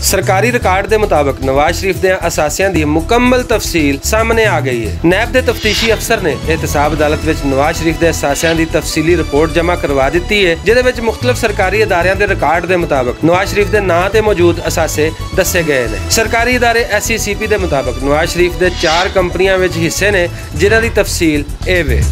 सरकारी रिकॉर्ड के मुताबिक नवाज शरीफ के असासियां की मुकम्मल तफसील सामने आ गई है। नैब के तफ्तीशी अफसर ने एहतसाब अदालत में नवाज शरीफ के असासियां की तफसीली रिपोर्ट जमा करवा दी है, जिहदे मुख्तलिफ सरकारी इदारियां के रिकॉर्ड के मुताबिक नवाज शरीफ के नां ते मौजूद असासे दसे गए हैं। सरकारी इदारे SECP के मुताबिक नवाज शरीफ के 4 कंपनियां विच हिस्से ने, जिन्हां दी तफसील ए वे।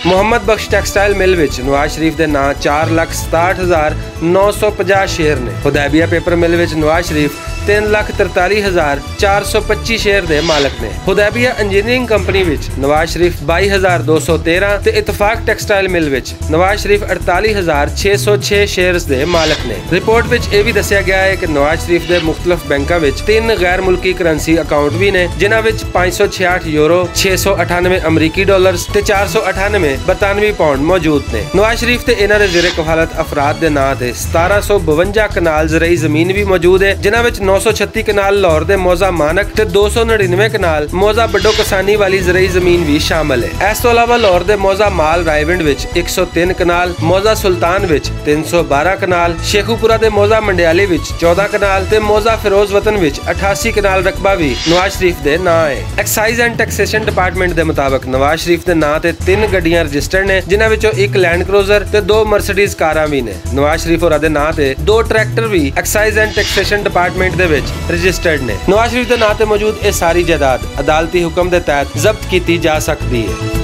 मुहम्मद बख्श टेक्सटाइल मिल विच नवाज शरीफ के नां 4,67,950 शेयर ने। हुदैबिया पेपर मिल विच नवाज शरीफ 3,43,425 शेयर के मालक ने। हुदैबिया इंजीनियरिंग कंपनी विच नवाज शरीफ 22,213 ते इतफाक टेक्सटाइल मिल विच नवाज शरीफ 48,606 शेयर के मालक ने। रिपोर्ट विच यह भी दसिया गया है कि नवाज शरीफ के मुख्तलिफ बैंकों विच 3 गैर मुल्की करंसी अकाउंट भी ने, जिन्हां विच 566 यूरो, 698 अमरीकी डॉलर्स ते 498 बरतानवी पाउंड मौजूद ने। नवाज शरीफ ते इन्हां दे ज़ेरे कफालत अफराद के नां ते 1752 कनाल ज़रई जमीन भी मौजूद है, जिन्हां विच 936 कनाल लाहौर दे मौजा मानक ते 299 कनाल मौजा बड्डो कसानी वाली ज़रई जमीन भी शामिल है। इस तो अलावा लाहौर दे मौजा माल रायविंड विच 103 कनाल, मौजा सुल्तान विच 312 कनाल, शेखुपुरा दे मौजा मंडियाली विच 14 कनाल ते मौजा फिरोज वतन विच 88 कनाल रकबा भी नवाज शरीफ दे नां है। एक्साइज एंड टैक्सेशन डिपार्टमेंट के मुताबिक नवाज शरीफ के नां ते 3 गड्डियां रजिस्टर्ड ने, जिन्हां विचों 1 लैंड क्रूजर ते 2 मर्सिडीज कारां भी ने। नवाज शरीफ होरां दे नां ते 2 ट्रैक्टर भी excise and taxation department they which registered ने। नवाज शरीफ के नां ते मौजूद ये सारी जायदाद अदालती हुक्म के तहत जब्त की जा सकती है।